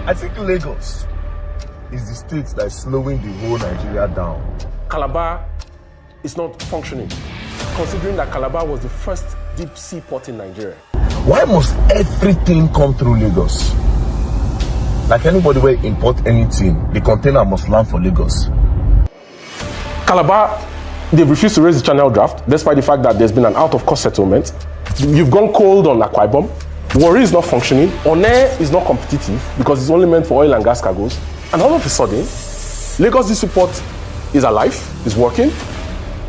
I think Lagos is the state that is slowing the whole Nigeria down. Calabar is not functioning, considering that Calabar was the first deep sea port in Nigeria. Why must everything come through Lagos? Like anybody will import anything, the container must land for Lagos. Calabar, they've refused to raise the channel draft, despite the fact that there's been an out-of-cost settlement. You've gone cold on Akwa Ibom. Warri is not functioning. One is not competitive because it's only meant for oil and gas cargoes. And all of a sudden, Lagos District Port is alive, is working.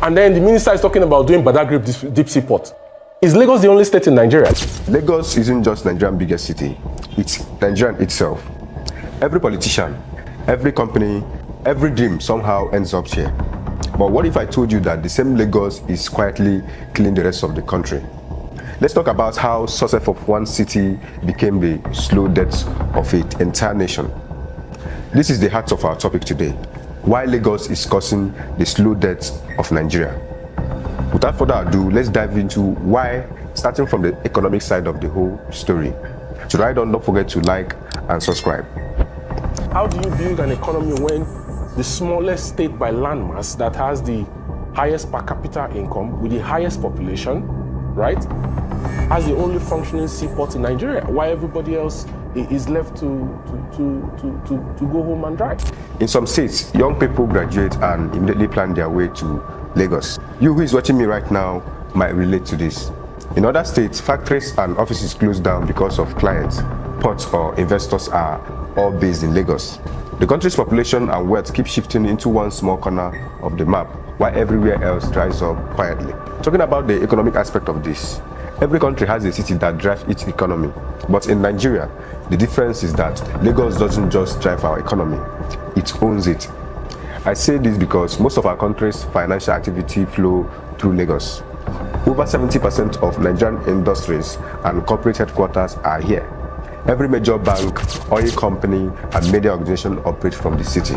And then the minister is talking about doing Badagry deep sea port. Is Lagos the only state in Nigeria? Lagos isn't just Nigeria's biggest city. It's Nigeria itself. Every politician, every company, every dream somehow ends up here. But what if I told you that the same Lagos is quietly killing the rest of the country? Let's talk about how success of one city became the slow death of an entire nation. This is the heart of our topic today. Why Lagos is causing the slow death of Nigeria. Without further ado, let's dive into why, starting from the economic side of the whole story. To ride on, don't forget to like and subscribe. How do you build an economy when the smallest state by landmass that has the highest per capita income with the highest population, right, has the only functioning seaport in Nigeria, while everybody else is left to go home and die? In some states, young people graduate and immediately plan their way to Lagos. You who is watching me right now might relate to this. In other states, factories and offices close down because of clients, ports or investors are all based in Lagos. The country's population and wealth keep shifting into one small corner of the map, while everywhere else dries up quietly. Talking about the economic aspect of this, every country has a city that drives its economy. But in Nigeria, the difference is that Lagos doesn't just drive our economy, it owns it. I say this because most of our country's financial activity flow through Lagos. Over 70% of Nigerian industries and corporate headquarters are here. Every major bank, oil company, and media organization operate from the city.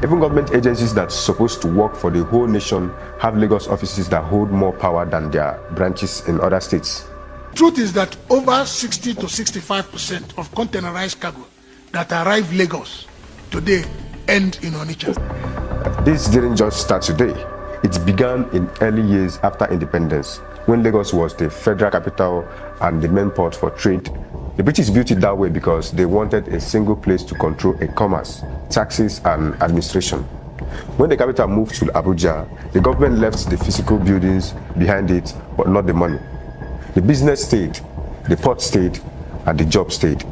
Even government agencies that are supposed to work for the whole nation have Lagos offices that hold more power than their branches in other states. Truth is that over 60 to 65% of containerized cargo that arrive Lagos today end in Onitsha. This didn't just start today. It began in early years after independence, when Lagos was the federal capital and the main port for trade. The British built it that way because they wanted a single place to control commerce, taxes, and administration. When the capital moved to Abuja, the government left the physical buildings behind it, but not the money. The business stayed, the port stayed, and the job stayed.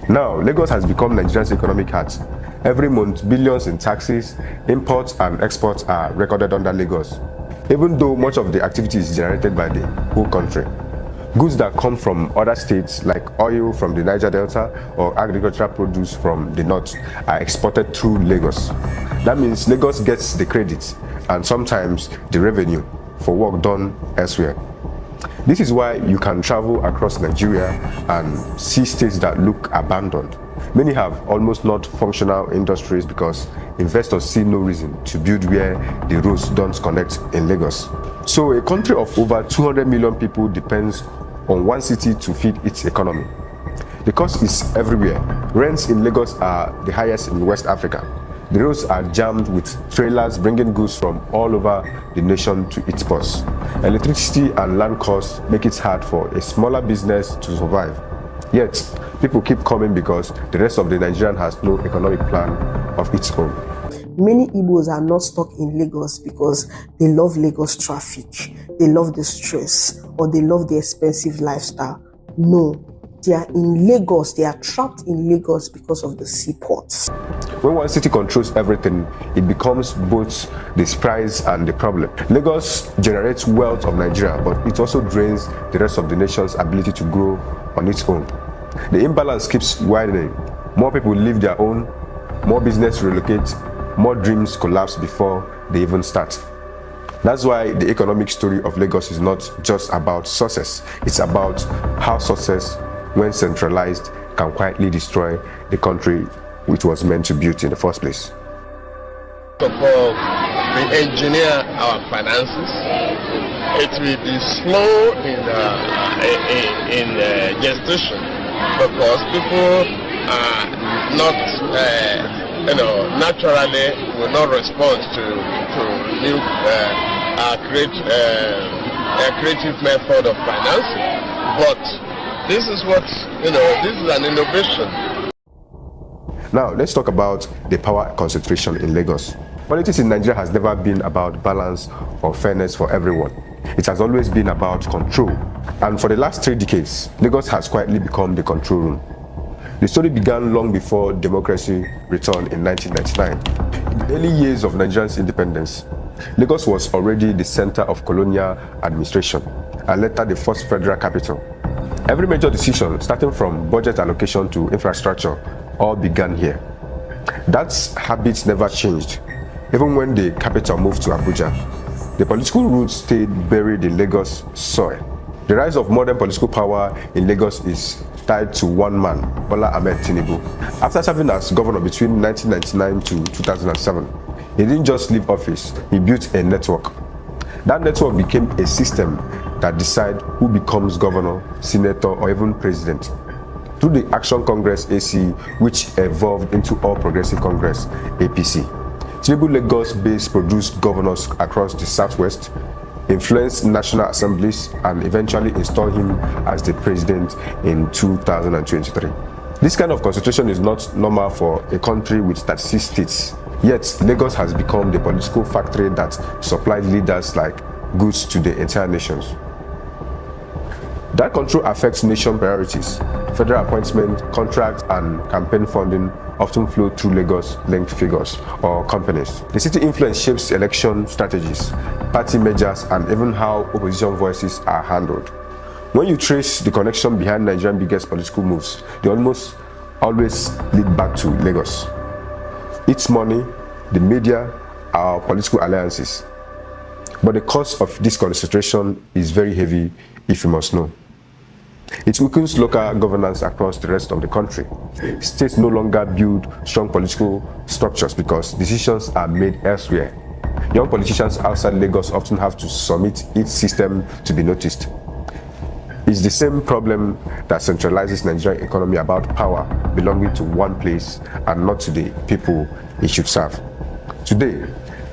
Now, Lagos has become Nigeria's economic heart. Every month, billions in taxes, imports, and exports are recorded under Lagos, even though much of the activity is generated by the whole country. Goods that come from other states, like oil from the Niger Delta or agricultural produce from the north, are exported through Lagos. That means Lagos gets the credit and sometimes the revenue for work done elsewhere. This is why you can travel across Nigeria and see states that look abandoned. Many have almost not functional industries because investors see no reason to build where the roads don't connect in Lagos. So a country of over 200 million people depends on one city to feed its economy. The cost is everywhere. Rents in Lagos are the highest in West Africa. The roads are jammed with trailers bringing goods from all over the nation to its ports. Electricity and land costs make it hard for a smaller business to survive. Yet, people keep coming because the rest of the Nigerian has no economic plan of its own. Many Igbos are not stuck in Lagos because they love Lagos traffic, they love the stress, or they love the expensive lifestyle. No, they are in Lagos, they are trapped in Lagos because of the seaports. When one city controls everything, it becomes both the surprise and the problem. Lagos generates wealth of Nigeria, but it also drains the rest of the nation's ability to grow on its own. The imbalance keeps widening. More people leave their own, more business relocate, more dreams collapse before they even start. That's why the economic story of Lagos is not just about success. It's about how success, when centralized, can quietly destroy the country which was meant to build in the first place. First of all, we engineer our finances. It will be slow in gestation because people not, naturally will not respond to new creative method of financing. But this is what, this is an innovation. Now, let's talk about the power concentration in Lagos. Politics in Nigeria has never been about balance or fairness for everyone. It has always been about control. And for the last 3 decades, Lagos has quietly become the control room. The story began long before democracy returned in 1999. In the early years of Nigeria's independence, Lagos was already the center of colonial administration and later the first federal capital. Every major decision, starting from budget allocation to infrastructure, all began here. That habit never changed. Even when the capital moved to Abuja, the political roots stayed buried in Lagos soil. The rise of modern political power in Lagos is tied to one man, Bola Ahmed Tinubu. After serving as governor between 1999 to 2007, he didn't just leave office, he built a network. That network became a system that decides who becomes governor, senator, or even president. Through the Action Congress AC, which evolved into All Progressive Congress APC. Tinubu Lagos-based produced governors across the southwest, influenced national assemblies, and eventually installed him as the president in 2023. This kind of concentration is not normal for a country with 36 states. Yet, Lagos has become the political factory that supplied leaders like goods to the entire nations. That control affects nation priorities. Federal appointment, contract, and campaign funding often flow through Lagos-linked figures or companies. The city influence shapes election strategies, party measures, and even how opposition voices are handled. When you trace the connection behind Nigeria's biggest political moves, they almost always lead back to Lagos. Its money, the media, our political alliances. But the cost of this concentration is very heavy, if you must know. It weakens local governance across the rest of the country. States no longer build strong political structures because decisions are made elsewhere. Young politicians outside Lagos often have to submit each system to be noticed. It's the same problem that centralizes Nigerian economy about power belonging to one place and not to the people it should serve. Today,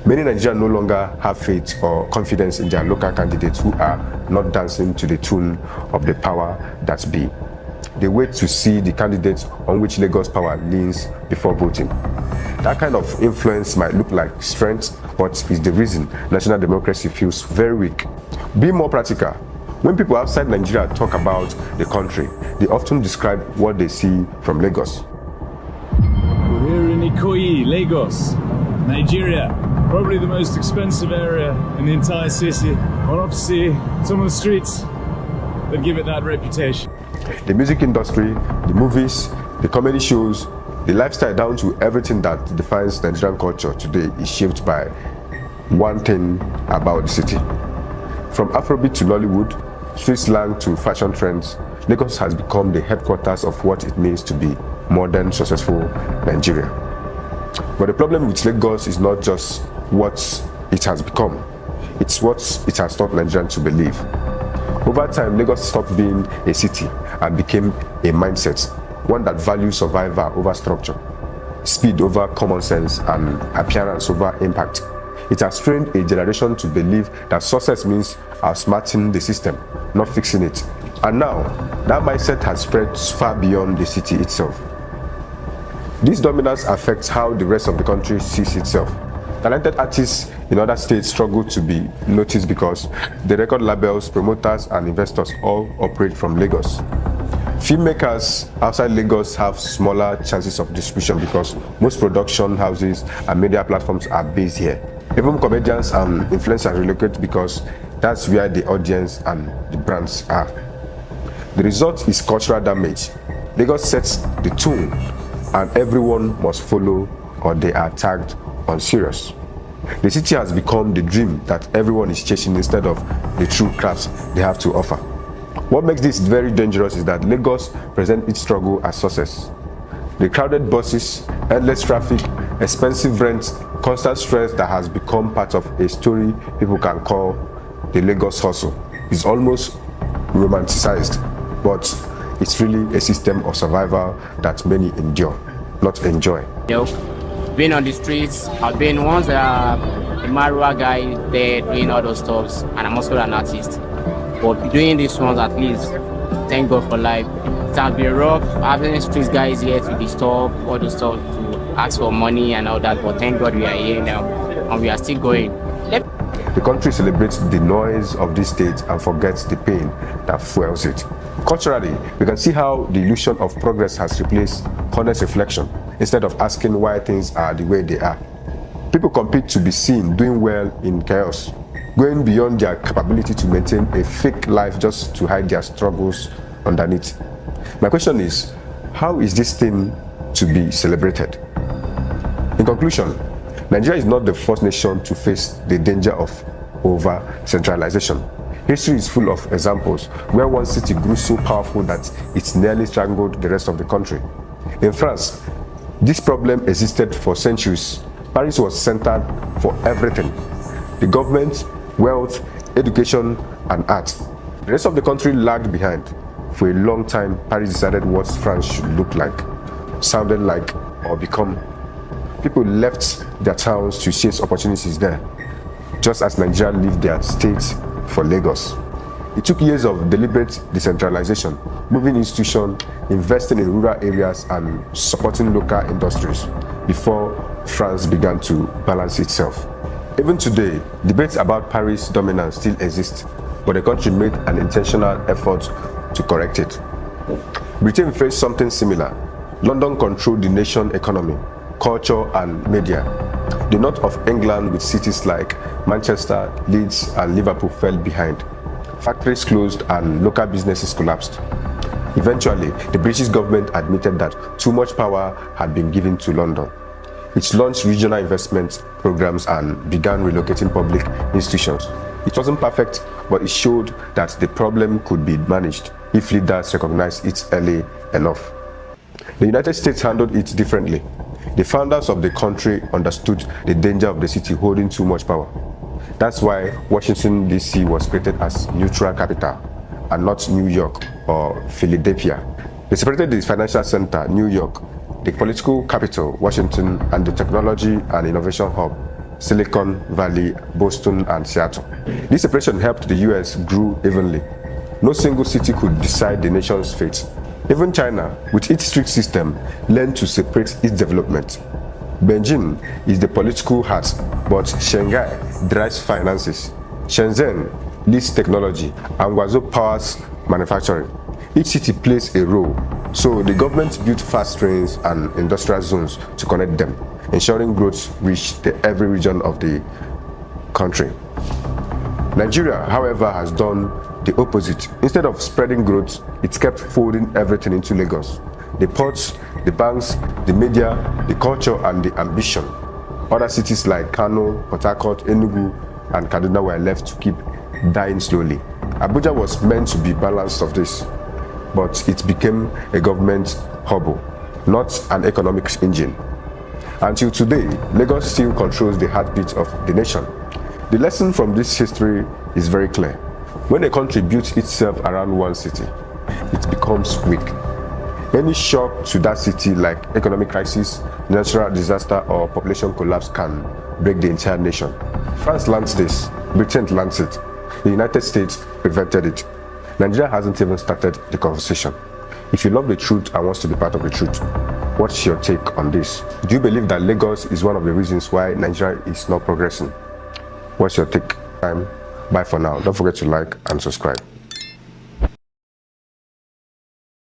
many Nigerians no longer have faith or confidence in their local candidates who are not dancing to the tune of the power that be. They wait to see the candidates on which Lagos power leans before voting. That kind of influence might look like strength, but is the reason national democracy feels very weak. Be more practical. When people outside Nigeria talk about the country, they often describe what they see from Lagos. We're here in Ikoyi, Lagos, Nigeria. Probably the most expensive area in the entire city. One off to see some of the streets that give it that reputation. The music industry, the movies, the comedy shows, the lifestyle down to everything that defines Nigerian culture today is shaped by one thing about the city. From Afrobeat to Nollywood, street slang to fashion trends, Lagos has become the headquarters of what it means to be modern, successful Nigeria. But the problem with Lagos is not just what it has become, it's what it has taught Nigerians to believe. Over time, Lagos stopped being a city and became a mindset, one that values survival over structure, speed over common sense, and appearance over impact. It has trained a generation to believe that success means outsmarting the system, not fixing it. And now, that mindset has spread far beyond the city itself. This dominance affects how the rest of the country sees itself. Talented artists in other states struggle to be noticed because the record labels, promoters, and investors all operate from Lagos. Filmmakers outside Lagos have smaller chances of distribution because most production houses and media platforms are based here. Even comedians and influencers relocate because that's where the audience and the brands are. The result is cultural damage. Lagos sets the tone and everyone must follow or they are tagged unserious. The city has become the dream that everyone is chasing instead of the true crafts they have to offer. What makes this very dangerous is that Lagos presents its struggle as success. The crowded buses, endless traffic, expensive rent, constant stress that has become part of a story people can call the Lagos hustle is almost romanticized, but It's really a system of survival that many endure, not enjoy. Being on the streets, I've been once a Marua guy there doing all those stuffs, and I'm also an artist. But doing these ones, at least, thank God for life. It has been rough having street guys here to disturb all those stuff, to ask for money and all that, but thank God we are here now, and we are still going. The country celebrates the noise of this state and forgets the pain that fuels it. Culturally, we can see how the illusion of progress has replaced honest reflection instead of asking why things are the way they are. People compete to be seen doing well in chaos, going beyond their capability to maintain a fake life just to hide their struggles underneath. My question is, how is this thing to be celebrated? In conclusion, Nigeria is not the first nation to face the danger of over-centralization. History is full of examples where one city grew so powerful that it nearly strangled the rest of the country. In France, this problem existed for centuries. Paris was centered for everything: the government, wealth, education, and art. The rest of the country lagged behind. For a long time, Paris decided what France should look like, sounded like, or become. People left their towns to chase opportunities there, just as Nigeria left their states for Lagos. It took years of deliberate decentralization, moving institutions, investing in rural areas, and supporting local industries before France began to balance itself. Even today, debates about Paris' dominance still exist, but the country made an intentional effort to correct it. Britain faced something similar. London controlled the nation's economy, culture, and media. The north of England, with cities like Manchester, Leeds, and Liverpool, fell behind. Factories closed and local businesses collapsed. Eventually, the British government admitted that too much power had been given to London. It launched regional investment programs and began relocating public institutions. It wasn't perfect, but it showed that the problem could be managed if leaders recognized it early enough. The United States handled it differently. The founders of the country understood the danger of the city holding too much power. That's why Washington, D.C. was created as neutral capital and not New York or Philadelphia. They separated the financial center, New York, the political capital, Washington, and the technology and innovation hub, Silicon Valley, Boston, and Seattle. This separation helped the US grow evenly. No single city could decide the nation's fate. Even China, with its strict system, learned to separate its development. Beijing is the political heart, but Shanghai drives finances. Shenzhen leads technology, and Guangzhou powers manufacturing. Each city plays a role, so the government built fast trains and industrial zones to connect them, ensuring growth reached every region of the country. Nigeria, however, has done the opposite. Instead of spreading growth, it kept folding everything into Lagos. The ports, the banks, the media, the culture, and the ambition. Other cities like Kano, Port Harcourt, Enugu, and Kaduna were left to keep dying slowly. Abuja was meant to be balanced of this, but it became a government hobble, not an economic engine. Until today, Lagos still controls the heartbeat of the nation. The lesson from this history is very clear. When a country builds itself around one city, it becomes weak. Any shock to that city, like economic crisis, natural disaster, or population collapse, can break the entire nation. France learned this, Britain learned it, the United States prevented it. Nigeria hasn't even started the conversation. If you love the truth and wants to be part of the truth, what's your take on this? Do you believe that Lagos is one of the reasons why Nigeria is not progressing? What's your take? Bye for now. Don't forget to like and subscribe.